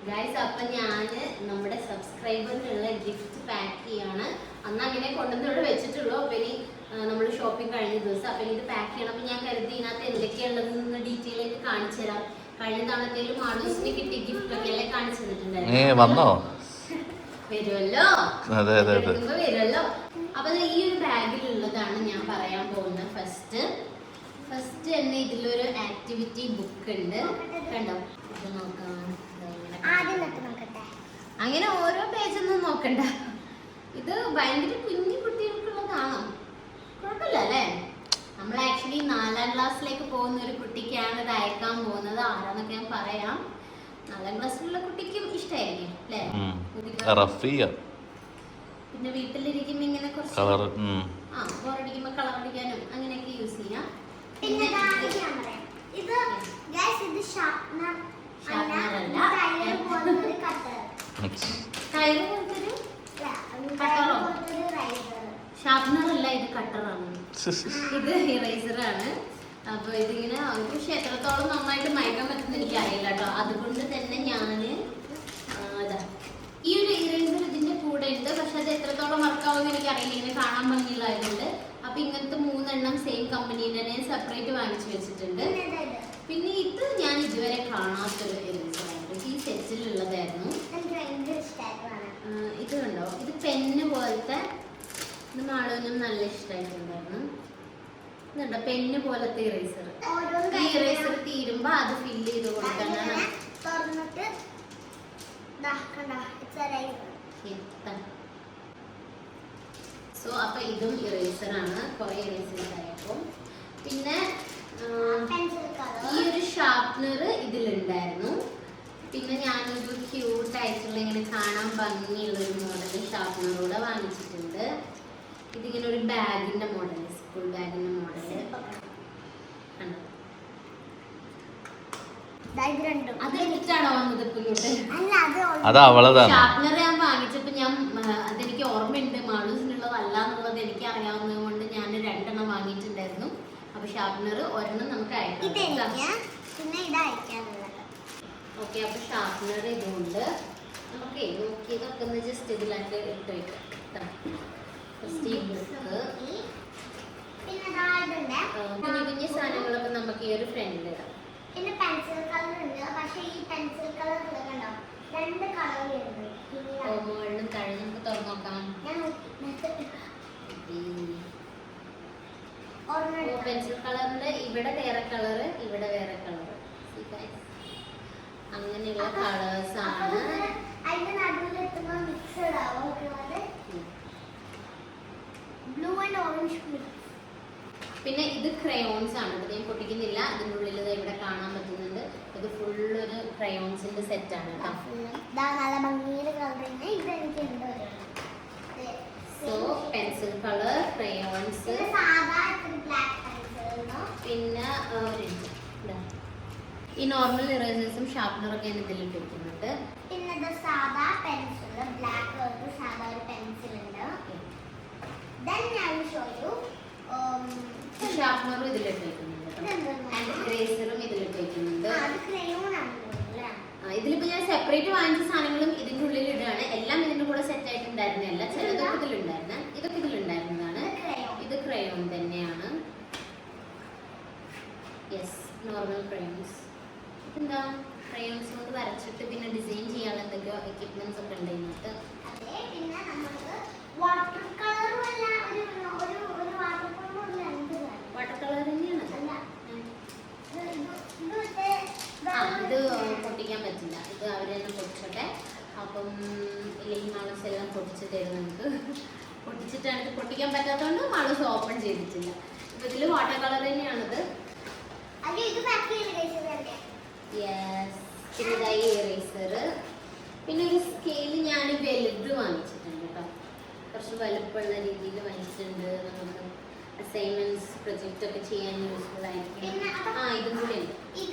Guys, അപ്പൊ ഞാന് നമ്മുടെ സബ്സ്ക്രൈബറിനുള്ള ഗിഫ്റ്റ് പാക്ക് ചെയ്യാണ്. അന്ന് അങ്ങനെ കൊണ്ടുവന്നിവിടെ വെച്ചിട്ടുള്ളൂ. അപ്പൊ ഇനി നമ്മൾ ഷോപ്പിംഗ് കഴിഞ്ഞ ദിവസം അപ്പൊ ഇത് പാക്ക് ചെയ്യണം. അപ്പൊ ഞാൻ കരുതി ഇതിനകത്ത് എന്തൊക്കെയുള്ളതെന്ന് ഡീറ്റെയിൽ ആയിട്ട് കാണിച്ചു തരാം. കഴിഞ്ഞ തവണ എന്തെങ്കിലും മാണൂസിന് കിട്ടിയ ഗിഫ്റ്റ് ഒക്കെ എല്ലാം കാണിച്ചു തന്നിട്ടുണ്ടായിരുന്നു. വരുമല്ലോ, വരുമല്ലോ. അപ്പൊ ഈ ഒരു ബാഗിലുള്ളതാണ് ഞാൻ പറയാൻ പോകുന്നത്. ഫസ്റ്റ് തന്നെ ഇതിലൊരു ആക്ടിവിറ്റി ബുക്ക് ഉണ്ട്. കണ്ടോ, ഇത് നോക്കാം. അങ്ങനെ ഓരോ പേജൊന്നും നോക്കണ്ട. ഇത് ഭയങ്കര കുഞ്ഞു കുട്ടികൾക്കുള്ളതാണോ? കുഴപ്പമില്ല അല്ലേ? നമ്മൾ ആക്ച്വലി 4ാം ക്ലാസ്സിലേക്ക് പോകുന്ന ഒരു കുട്ടിക്കാണ് ഇത് അയക്കാൻ പോകുന്നത്. ആരാന്നൊക്കെ ഞാൻ പറയാം. 4ാം ക്ലാസ്സിലുള്ള കുട്ടിക്കും ഇഷ്ടമായിരിക്കും അല്ലേ? പിന്നെ വീട്ടിലിരിക്കുമ്പോ ഇങ്ങനെ കുറച്ച് ബോറടിക്കുമ്പോ കളർ അടിക്കാനും അങ്ങനെയൊക്കെ യൂസ് ചെയ്യാം. പിന്നെ ഷാർപ്നർ അല്ല, ഇത് കട്ടറാണ്. ഇത് ഇറേസറാണ്. അപ്പൊ ഇതിങ്ങനെ പക്ഷെ എത്രത്തോളം നന്നായിട്ട് മയക്കാൻ പറ്റുന്ന എനിക്ക് അറിയില്ല കേട്ടോ. അതുകൊണ്ട് തന്നെ ഞാന് ഈ ഒരു ഇറേസർ ഇതിന്റെ കൂടെ ഉണ്ട്. പക്ഷെ അത് എത്രത്തോളം വർക്കാവുമെന്ന് എനിക്ക് അറിയില്ല, ഇങ്ങനെ കാണാൻ ഭംഗിയുള്ളതായതുകൊണ്ട്. അപ്പൊ ഇങ്ങനത്തെ 3 എണ്ണം സെയിം കമ്പനീൻ്റെ തന്നെ സെപ്പറേറ്റ് വാങ്ങിച്ചു വെച്ചിട്ടുണ്ട്. പിന്നെ ഇത് ഞാൻ ഇതുവരെ കാണാത്തൊരു ഇറേസറായിരുന്നു. ഈ സെറ്റിലുള്ളതായിരുന്നു. ഇത് കണ്ടോ, ഇത് പെന്ന് പോലത്തെ. ഇത് മാളൂനും നല്ല ഇഷ്ടമായിട്ടുണ്ടായിരുന്നു. ഇതുണ്ടോ, പെന്ന് പോലത്തെ ഇറേസർ. ഈ ഇറേസർ തീരുമ്പോ അത് ഫില്ല് ചെയ്ത് കൊടുക്കാനാണ്. സോ അപ്പൊ ഇതും ഇറേസറാണ്. കുറെ ഇറേസേഴ്സ് ആയപ്പോ. പിന്നെ ഈ ഒരു ഷാർപ്നർ ഇതിലുണ്ടായിരുന്നു. പിന്നെ ഞാനൊരു ക്യൂട്ട് ആയിട്ടുള്ള ഇങ്ങനെ കാണാൻ ഭംഗിയുള്ള ഒരു മോഡൽ ഷാർപ്നറൂടെ വാങ്ങിച്ചിട്ടുണ്ട്. ഇതിങ്ങനെ ഒരു ബാഗിന്റെ മോഡൽ, സ്കൂൾ ബാഗിന്റെ മോഡൽ. അതെനിക്കാണോ വന്നത്? ഷാർപ്നർ ഞാൻ വാങ്ങിച്ചപ്പോ അതെനിക്ക് ഓർമ്മയുണ്ട്. മാളൂസിനുള്ളതല്ല എന്നുള്ളത് എനിക്ക് അറിയാവുന്നത് കൊണ്ട് ഞാൻ 2 എണ്ണം വാങ്ങിയിട്ടുണ്ടായിരുന്നു. അപ്പൊ ഷാർപ്നർ ഒരെണ്ണം നമുക്ക് അയക്കാം. ഓക്കെ, അപ്പൊ ഷാർപ്നർ ഇതുകൊണ്ട് നമുക്ക് നോക്കിയതൊക്കെ ഒന്ന് ജസ്റ്റ് ഇതിലൊക്കെ ഇട്ട് വെക്കാം. ഫസ്റ്റ് ഈ ബുക്ക്, കുഞ്ഞു കുഞ്ഞു സാധനങ്ങളൊക്കെ നമുക്ക് ഈ ഒരു ഫ്രണ്ടിൽ ഇടാം. പിന്നെ പെൻസിൽ കളർ ഉണ്ട്. പക്ഷേ ഈ പെൻസിൽ കളർ കണ്ടോ, 2 കളർ ഉണ്ട്. മുകളിലും താഴെ നമുക്ക് തുറന്നു നോക്കാം. പെൻസിൽ കളറിന്റെ ഇവിടെ വേറെ കളറ്, ഇവിടെ വേറെ കളറ്. അങ്ങനെയുള്ള കളേഴ്സ് ആണ്. അതിന്റെ നടുവിൽ എത്തുമ്പോൾ മിക്സഡ് ആവും. Blue and orange mix. പിന്നെ ഇത് ക്രയോൺസ് ആണ്. ഇത് ഞാൻ പൊട്ടിക്കുന്നില്ല. അതിൻ്റെ ഉള്ളിൽ ഇവിടെ കാണാൻ പറ്റുന്നുണ്ട്. ഇത് ഫുള്ളൊരു ക്രയോൺസിന്റെ സെറ്റ് ആണ് കേട്ടോ. സോ പെൻസിൽ കളർ, ക്രയോൺസ്, പിന്നെ ഈ നോർമൽ ഇറേസേഴ്സും ഷാർപ്നറൊക്കെ ഞാൻ ഇതിൽ വെക്കുന്നുണ്ട്. പിന്നെ സാധാ പെൻസിൽ, ബ്ലാക്ക് കളർ സാധാ ഒരു പെൻസിൽ ഉണ്ട്. Then I will show you ഷാർപ്നറും ഇതിലിട്ട് വെക്കുന്നുണ്ട്. ഇറേസറും ഇതിലിട്ട് വെക്കുന്നുണ്ട്. ഇതിലിപ്പോ ഞാൻ സെപ്പറേറ്റ് വാങ്ങിച്ച സാധനങ്ങളും ഇതിന്റെ ഉള്ളിൽ ഇടുകയാണ്. എല്ലാം ഇതിന്റെ കൂടെ സെറ്റ് ആയിട്ടുണ്ടായിരുന്നല്ല. ചിലതൊക്കെ ഇതിലുണ്ടായിരുന്ന, ഇതൊക്കെ ഇതിലുണ്ടായിരുന്നതാണ്. ഇത് ക്രയോൺ തന്നെയാണ്. Yes, normal crayons. ഇതെന്താ, ക്രയോൺസ് കൊണ്ട് വരച്ചിട്ട് പിന്നെ ഡിസൈൻ ചെയ്യാനുള്ള എന്തൊക്കെയോ എക്യുപ്മെന്റ്സ് ഒക്കെ ഉണ്ട് ഇതിനകത്ത്. പിന്നെ നമുക്ക് വാട്ടർ കളർ വാട്ടർ കളർ തന്നെയാണ്. ഇത് പൊട്ടിക്കാൻ പറ്റില്ല. ഇത് അവർ തന്നെ പൊട്ടിച്ചോട്ടെ. അപ്പം ഇല്ലെങ്കിൽ മാളൂസ് എല്ലാം പൊട്ടിച്ച് തരും നമുക്ക്. പൊട്ടിച്ചിട്ടാണ് ഇത് പൊട്ടിക്കാൻ പറ്റാത്തതുകൊണ്ട് മാളൂസ് ഓപ്പൺ ചെയ്തിട്ടില്ല. ഇപ്പൊ ഇതില് വാട്ടർ കളർ തന്നെയാണിത്. യെസ്, പിന്നെ ഈ ഇറേസർ. പിന്നെ ഒരു സ്കെയില് ഞാൻ വലുത് വാങ്ങിച്ചിട്ടുണ്ട് കേട്ടോ. കുറച്ച് വലുപ്പമുള്ള രീതിയിൽ വാങ്ങിച്ചിട്ടുണ്ട്. നമുക്ക് അസൈൻമെന്റ്സ്, പ്രൊജക്റ്റ് ഒക്കെ ചെയ്യാൻ യൂസ്ഫുൾ ആയിരിക്കും. ഇതും കൂടെ ഉണ്ട്.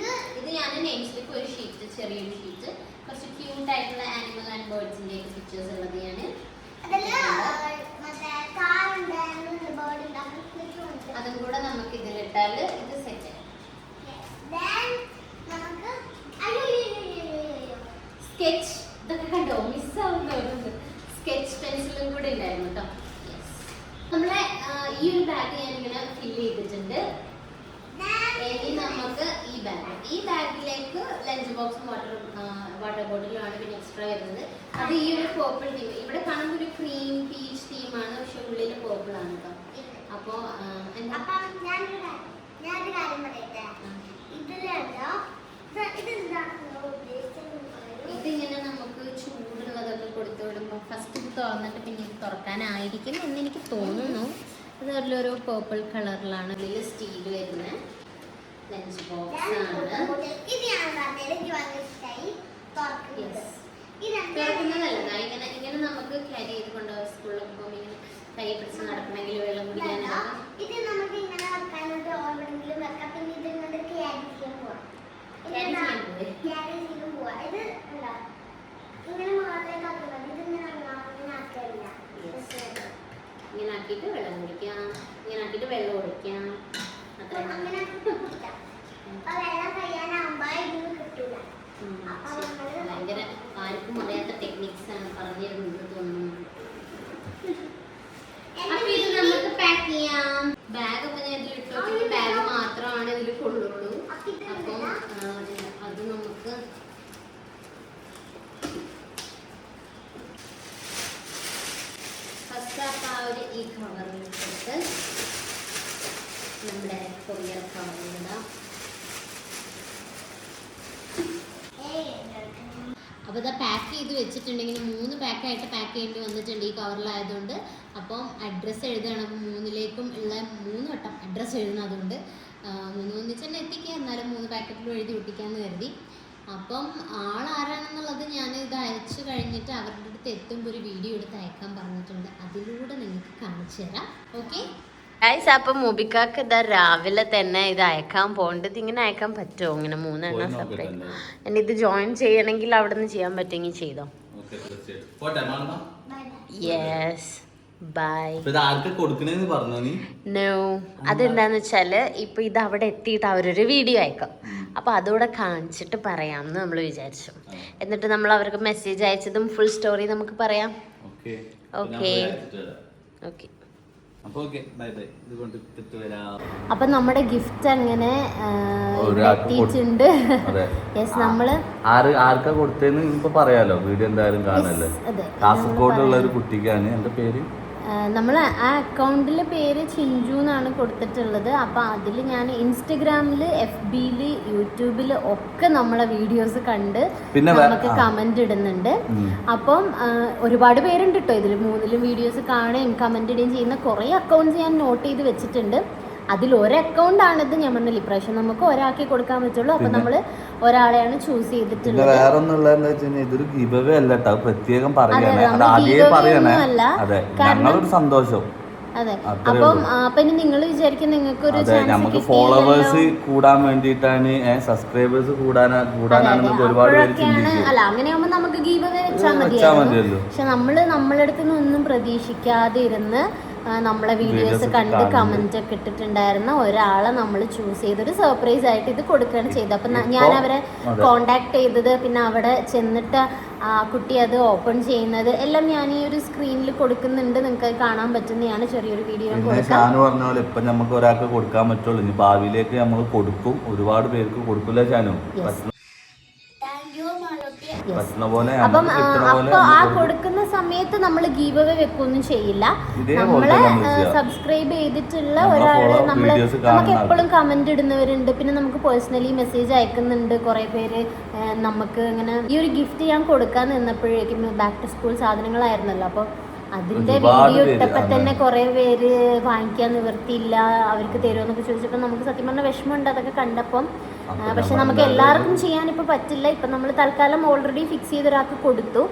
ഇത് ഞാൻ നെയിം സ്ലിപ്പ്, ഒരു ഷീറ്റ്, ചെറിയൊരു ഷീറ്റ്, കുറച്ച് ക്യൂട്ട് ആയിട്ടുള്ള ആനിമൽ ആൻഡ് ബേർഡ്സിന്റെ പിക്ചേഴ്സ് ഉള്ളത് ഞാൻ അതും കൂടെ നമുക്ക് ഇതിലിട്ടാൽ ഇത് സെറ്റ്. സ്കെച്ച് ഇതൊക്കെ കണ്ടോ മിസ്സാവുന്ന സ്കെച്ച് പെൻസിലും കൂടെ ഉണ്ടായിരുന്നു കേട്ടോ. നമ്മളെ ഈ ഒരു ബാഗ് ഞാനിങ്ങനെ ഫില്ല് ചെയ്തിട്ടുണ്ട്. ഇനി നമുക്ക് ഈ ബാഗിലേക്ക് ലഞ്ച് ബോക്സും വാട്ടർ ബോട്ടിലുമാണ് പിന്നെ എക്സ്ട്രാ വരുന്നത്. അത് ഈ ഒരു പേർപ്പിൾ തീം, ഇവിടെ കാണുമ്പോൾ ഒരു ക്രീം പീച്ച് തീമാണ്, പക്ഷെ ഉള്ളിൽ പേർപ്പിൾ ആണ് കേട്ടോ. അപ്പോ ഞാനൊരു കാര്യം പറയട്ടെ, ഇതിങ്ങനെ നമുക്ക് ചൂടുള്ളതൊക്കെ കൊടുത്തു വിടുമ്പോൾ ഫസ്റ്റ് ഇത് തുറന്നിട്ട് പിന്നെ ഇത് തുറക്കാനായിരിക്കും എന്ന് എനിക്ക് തോന്നുന്നു. അത് അതിലൊരു പേർപ്പിൾ കളറിലാണ്, അതിൽ സ്റ്റീൽ വരുന്ന ലഞ്ച് ബോക്സ് ആണ്. തുറക്കുന്നതല്ല, ഇങ്ങനെ നമുക്ക് ക്യാരി ചെയ്ത് കൊണ്ടുപോകാം. സ്കൂളിലൊക്കെ പോകുമ്പോൾ ഇങ്ങനെ കൈ പിടിച്ച് നടക്കണമെങ്കിൽ വെള്ളം കുടിക്കാനൊക്കെ ഇത് നമുക്ക് ഇങ്ങനെ വെക്കാനായിട്ട് ഓൾറെഡിങ്കിലും വെക്കാം. പിന്നെ ഇത് ഇങ്ങനെ ക്യാരി ചെയ്യാൻ പോവാം. ഇത് ഇങ്ങനെ മാത്രമേ ആക്കുന്നത്, ഇതിങ്ങനെ ആക്കില്ല. ഇങ്ങനെ ആക്കിയിട്ട് വെള്ളം കുടിക്കാം, ഇങ്ങനെ ആക്കിയിട്ട് വെള്ളം ഒഴിക്കാം. അങ്ങനെ കുടിക്കാം. അപ്പൊ വെള്ളം കഴിയാനാകുമ്പോ ഇതിന് കിട്ടൂല. ഭയങ്കര ആർക്കും അറിയാത്ത ടെക്നിക്സ് ആണ് പറഞ്ഞിരുന്നത് തോന്നുന്നു. അപ്പൊ ഇത് നമുക്ക് പാക്ക് ചെയ്യാം. ബാഗ് അപ്പൊ ഞാൻ ഇതിൽ ഇട്ടോ, ബാഗ് മാത്രമാണ് ഇതിൽ കൊള്ളുള്ളൂ. അപ്പം അത് നമുക്ക് ഫസ്റ്റ് ആ ഒരു ഈ കവറിലിട്ടിട്ട് നമ്മുടെ കൊറിയർ കവറിലിടാം. അപ്പോൾ ഇത് പാക്ക് ചെയ്ത് വെച്ചിട്ടുണ്ടെങ്കിൽ 3 പാക്കായിട്ട് പാക്ക് ചെയ്യേണ്ടി വന്നിട്ടുണ്ട് ഈ കവറിലായതുകൊണ്ട്. അപ്പം അഡ്രസ്സ് എഴുതുകയാണ്. അപ്പം 3ലേക്കും ഉള്ള 3 വട്ടം അഡ്രസ്സ് എഴുതുന്നതുകൊണ്ട് 3 ഒന്നിച്ച് തന്നെ എത്തിക്കുക, എന്നാലും 3 പാക്കറ്റിലും എഴുതി ഒട്ടിക്കാമെന്ന് കരുതി. അപ്പം ആളാരാണെന്നുള്ളത് ഞാൻ ഇത് അയച്ചു കഴിഞ്ഞിട്ട് അവരുടെ അടുത്ത് എത്തുമ്പോൾ ഒരു വീഡിയോ എടുത്ത് അയക്കാൻ പറഞ്ഞിട്ടുണ്ട്. അതിലൂടെ നിങ്ങൾക്ക് കാണിച്ചു തരാം. ഓക്കെ ഗൈസ്, അപ്പം മുബിക്കാക്ക് ഇതാ രാവിലെ തന്നെ ഇത് അയക്കാൻ പോകേണ്ടത്. ഇങ്ങനെ അയക്കാൻ പറ്റുമോ? ഇങ്ങനെ 3 എണ്ണം സെപ്പറേറ്റ്. എന്നെ ഇത് ജോയിൻ ചെയ്യണമെങ്കിൽ അവിടെ നിന്ന് ചെയ്യാൻ പറ്റുമെങ്കിൽ ചെയ്തോ. Yes by. നോ, അതെന്താന്ന് വെച്ചാല് ഇപ്പൊ ഇത് അവിടെ എത്തിയിട്ട് അവരൊരു വീഡിയോ അയക്കാം. അപ്പൊ അതോടെ കാണിച്ചിട്ട് പറയാമെന്ന് നമ്മൾ വിചാരിച്ചു. എന്നിട്ട് നമ്മൾ അവർക്ക് മെസ്സേജ് അയച്ചതും ഫുൾ സ്റ്റോറി നമുക്ക് പറയാം. Okay okay. അപ്പൊ നമ്മുടെ ഗിഫ്റ്റ് അങ്ങനെ എത്തിയിട്ടുണ്ട്. യെസ്, നമ്മള് ആർക്കാ കൊടുത്തതെന്ന് ഇപ്പൊ പറയാലോ. വീഡിയോ എന്തായാലും കാണല്ലേ. കാസർഗോഡുള്ള ഒരു കുട്ടിക്കാണ്. എന്റെ പേര് നമ്മൾ ആ അക്കൗണ്ടിലെ പേര് ചിഞ്ചു എന്നാണ് കൊടുത്തിട്ടുള്ളത്. അപ്പം അതിൽ ഞാൻ ഇൻസ്റ്റഗ്രാമിൽ, FBയിൽ, യൂട്യൂബിൽ ഒക്കെ നമ്മളെ വീഡിയോസ് കണ്ട് നമുക്ക് കമന്റ് ഇടുന്നുണ്ട്. അപ്പം ഒരുപാട് പേരുണ്ട് കേട്ടോ ഇതിൽ. 3ലും വീഡിയോസ് കാണുകയും കമന്റ് ഇടുകയും ചെയ്യുന്ന കുറേ അക്കൗണ്ട്സ് ഞാൻ നോട്ട് ചെയ്ത് വെച്ചിട്ടുണ്ട്. അതിൽ ഒരു അക്കൗണ്ടാണിത്. ഞാൻ പറഞ്ഞില്ല, ഇപ്രാവശ്യം നമുക്ക് ഒരാൾക്ക് കൊടുക്കാൻ പറ്റുള്ളൂ. അപ്പൊ നമ്മള് ഒരാളെയാണ് ചൂസ് ചെയ്തിട്ടുള്ളത്. വേറെ ഒന്നുള്ളതെന്ന് വെച്ചാൽ ഇതൊരു ഗിവ് അവേ അല്ല കേട്ടോ, പ്രത്യേകം പറയണേ. ഞങ്ങളൊരു സന്തോഷം. അതെ, അപ്പം പിന്നെ നിങ്ങൾ വിചാരിക്കും നിങ്ങൾക്ക് ഒരു നമുക്ക് ഫോളോവേഴ്സ് കൂടാൻ വേണ്ടിയിട്ടാണ്, സബ്സ്ക്രൈബേഴ്സ് കൂടാനാണ് ഒരുപാട് പേര് ചിന്തിക്കും. അല്ല, അങ്ങനെയാകുമ്പോ നമുക്ക് ഗീവ് അവേ വെച്ചാൽ മതിയല്ലോ. പക്ഷെ നമ്മളെ അടുത്ത് നിന്നൊന്നും പ്രതീക്ഷിക്കാതെ ഇരുന്ന് നമ്മളെ വീഡിയോസ് കണ്ട് കമന്റ് ഒക്കെ ഇട്ടിട്ടുണ്ടായിരുന്ന ഒരാളെ നമ്മൾ ചൂസ് ചെയ്തൊരു സർപ്രൈസ് ആയിട്ട് ഇത് കൊടുക്കുകയാണ് ചെയ്തത്. അപ്പം ഞാൻ അവരെ കോണ്ടാക്ട് ചെയ്തത്, പിന്നെ അവിടെ ചെന്നിട്ട് ആ കുട്ടി അത് ഓപ്പൺ ചെയ്യുന്നത് എല്ലാം ഞാൻ ഈ ഒരു സ്ക്രീനിൽ കൊടുക്കുന്നുണ്ട്. നിങ്ങൾക്ക് കാണാൻ പറ്റുന്നതാണ്. ചെറിയൊരു വീഡിയോ പറഞ്ഞ പോലെ ഇപ്പൊ നമുക്ക് ഒരാൾക്ക് കൊടുക്കാൻ പറ്റുള്ളൂ. ഇനി ഭാവിയിലേക്ക് നമ്മൾ കൊടുക്കും, ഒരുപാട് പേർക്ക് കൊടുക്കില്ല. ചാനു അപ്പം അപ്പൊ ആ കൊടുക്കുന്ന സമയത്ത് നമ്മൾ ഗീവ് അവേ വെക്കൊന്നും ചെയ്യില്ല. നമ്മളെ സബ്സ്ക്രൈബ് ചെയ്തിട്ടുള്ള ഒരാള് നമുക്ക് എപ്പോഴും കമന്റ് ഇടുന്നവരുണ്ട്. പിന്നെ നമുക്ക് പേഴ്സണലി മെസ്സേജ് അയക്കുന്നുണ്ട് കുറെ പേര്. നമുക്ക് ഇങ്ങനെ ഈ ഒരു ഗിഫ്റ്റ് ഞാൻ കൊടുക്കാൻ നിന്നപ്പോഴേക്കും ബാക്ക് ടു സ്കൂൾ സാധനങ്ങളായിരുന്നല്ലോ. അപ്പൊ അതിന്റെ വീഡിയോ ഇട്ടപ്പോ തന്നെ കുറെ പേര് വാങ്ങിക്കാൻ നിവൃത്തിയില്ല, അവർക്ക് തരുമെന്നൊക്കെ ചോദിച്ചപ്പോൾ നമുക്ക് സത്യം പറഞ്ഞ വിഷമമുണ്ട് അതൊക്കെ കണ്ടപ്പം. പക്ഷെ നമുക്ക് എല്ലാവർക്കും ചെയ്യാൻ ഇപ്പൊ പറ്റില്ല. ഇപ്പൊ നമ്മൾ തൽക്കാലം ഓൾറെഡി ഫിക്സ് ചെയ്ത ഒരാൾക്ക് കൊടുത്തു.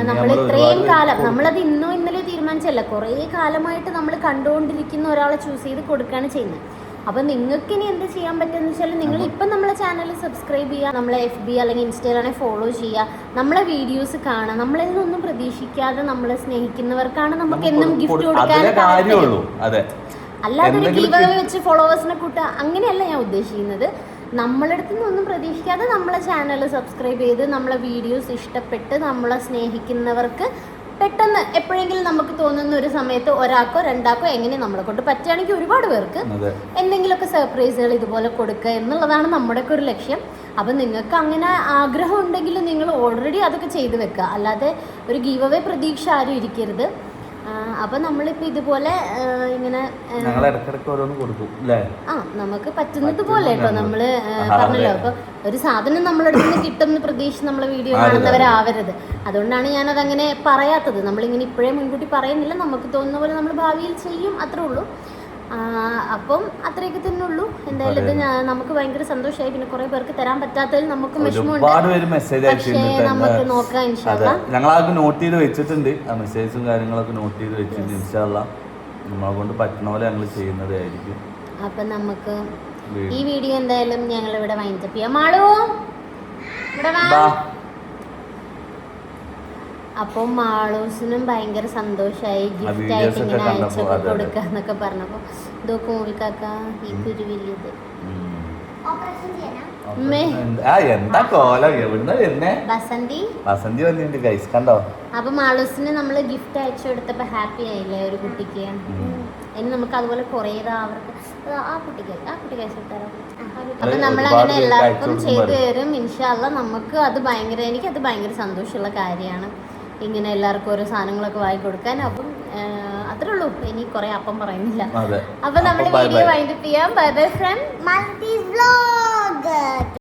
നമ്മൾ ഇത്രയും കാലം നമ്മളത് ഇന്നോ ഇന്നലെ തീരുമാനിച്ചല്ല, കുറേ കാലമായിട്ട് നമ്മൾ കണ്ടുകൊണ്ടിരിക്കുന്ന ഒരാളെ ചൂസ് ചെയ്ത് കൊടുക്കുകയാണ് ചെയ്യുന്നത്. അപ്പൊ നിങ്ങൾക്ക് ഇനി എന്ത് ചെയ്യാൻ പറ്റുമെന്ന് വെച്ചാൽ നിങ്ങൾ ഇപ്പം നമ്മളെ ചാനൽ സബ്സ്ക്രൈബ് ചെയ്യുക, നമ്മളെ FB അല്ലെങ്കിൽ ഇൻസ്റ്റയിലാണെങ്കിൽ ഫോളോ ചെയ്യുക, നമ്മളെ വീഡിയോസ് കാണുക. നമ്മളിൽ നിന്നൊന്നും പ്രതീക്ഷിക്കാതെ നമ്മളെ സ്നേഹിക്കുന്നവർക്കാണ് നമുക്ക് എന്നും ഗിഫ്റ്റ് കൊടുക്കാൻ. അല്ലാതെ ഒരു ഗീവ് അവേ വെച്ച് ഫോളോവേഴ്സിനെ കൂട്ടുക അങ്ങനെയല്ല ഞാൻ ഉദ്ദേശിക്കുന്നത്. നമ്മളെ അടുത്ത് നിന്നൊന്നും പ്രതീക്ഷിക്കാതെ നമ്മളെ ചാനൽ സബ്സ്ക്രൈബ് ചെയ്ത് നമ്മളെ വീഡിയോസ് ഇഷ്ടപ്പെട്ട് നമ്മളെ സ്നേഹിക്കുന്നവർക്ക് പെട്ടെന്ന് എപ്പോഴെങ്കിലും നമുക്ക് തോന്നുന്ന ഒരു സമയത്ത് ഒരാൾക്കോ രണ്ടാൾക്കോ എങ്ങനെ നമ്മളെ കൊണ്ട് പറ്റുകയാണെങ്കിൽ ഒരുപാട് പേർക്ക് എന്തെങ്കിലുമൊക്കെ സർപ്രൈസുകൾ ഇതുപോലെ കൊടുക്കുക എന്നുള്ളതാണ് നമ്മുടെയൊക്കെ ഒരു ലക്ഷ്യം. അപ്പം നിങ്ങൾക്ക് അങ്ങനെ ആഗ്രഹം ഉണ്ടെങ്കിൽ നിങ്ങൾ ഓൾറെഡി അതൊക്കെ ചെയ്തു വെക്കുക, അല്ലാതെ ഒരു ഗീവ് അവേ പ്രതീക്ഷ ആരും ഇരിക്കരുത്. അപ്പം നമ്മളിപ്പോൾ ഇതുപോലെ ഇങ്ങനെ നമുക്ക് പറ്റുന്നത് പോലെ കേട്ടോ നമ്മൾ പറഞ്ഞല്ലോ. അപ്പോൾ ഒരു സാധനം നമ്മളടുത്ത് നിന്ന് കിട്ടുന്ന പ്രതീക്ഷ നമ്മളെ വീഡിയോ കാണുന്നവരാവരുത്. അതുകൊണ്ടാണ് ഞാനതങ്ങനെ പറയാത്തത്. നമ്മളിങ്ങനെ ഇപ്പോഴേ മുൻകൂട്ടി പറയുന്നില്ല, നമുക്ക് തോന്നുന്ന പോലെ നമ്മൾ ഭാവിയിൽ ചെയ്യും, അത്രേ ഉള്ളൂ. അപ്പം അത്രയൊക്കെ തന്നെ ഉള്ളൂ. എന്തായാലും ഇത് നമുക്ക് ഭയങ്കര സന്തോഷമായി. പിന്നെ കുറെ പേർക്ക് തരാൻ പറ്റാത്തതിൽ നമുക്ക് വിഷമമുണ്ട്. നമുക്ക് നോക്കാം ഇൻഷാല്ലാ. ഞങ്ങളതൊക്കെ നോട്ട് ചെയ്ത് വെച്ചിട്ടുണ്ട്, ആ മെസ്സേജും കാര്യങ്ങളൊക്കെ നോട്ട് ചെയ്ത് വെച്ചിട്ടുണ്ട്. ഇൻഷാല്ലാ നമ്മളെ കൊണ്ട് പറ്റുന്ന പോലെ ഞങ്ങൾ ചെയ്യുന്നതായിരിക്കും. അപ്പം നമുക്ക് ഈ വീഡിയോ എന്തായാലും ഞങ്ങൾ ഇവിടെ വൈൻഡപ്പ് ചെയ്യാം. മാളു ഇവിടെ വാ. അപ്പം മാളൂസിനും ഭയങ്കര സന്തോഷമായി, ഗിഫ്റ്റ് ആയിട്ട് ഇങ്ങനെ അയച്ചൊക്കെ കൊടുക്കാന്നൊക്കെ പറഞ്ഞപ്പോ ഇതൊക്കെ മൂവിക്കാക്ക ഈ കുരുവില്ലത് എന്താ കോലം എവിടുന്ന വരുന്നേ? ബസന്തി വന്നിട്ടുണ്ട് ഗൈസ്, കണ്ടോ? അപ്പൊ മാളൂസിന് നമ്മള് ഗിഫ്റ്റ് അയച്ചു കൊടുത്തപ്പോ ഹാപ്പി ആയില്ലേ ഒരു കുട്ടിക്ക്. ഇനി നമുക്ക് അതുപോലെ കുറേ അവർക്ക് ആ കുട്ടിക്ക് അയച്ചു കൊടുത്താലോ? അപ്പൊ നമ്മളങ്ങനെ എല്ലാവർക്കും ചെയ്തു തരും ഇൻഷാല്ലാ. നമുക്ക് അത് എനിക്കത് ഭയങ്കര സന്തോഷമുള്ള കാര്യമാണ്, ഇങ്ങനെ എല്ലാവർക്കും ഓരോ സാധനങ്ങളൊക്കെ വാങ്ങി കൊടുക്കാൻ. അപ്പം അത്രേ ഉള്ളൂ, ഇനി കുറെ അപ്പം പറയുന്നില്ല. അപ്പൊ നമ്മൾ വീഡിയോ വൈൻഡപ്പ് ചെയ്യാം. ബൈ ബൈ ഫ്രം മൾട്ടീസ് വ്ലോഗ്.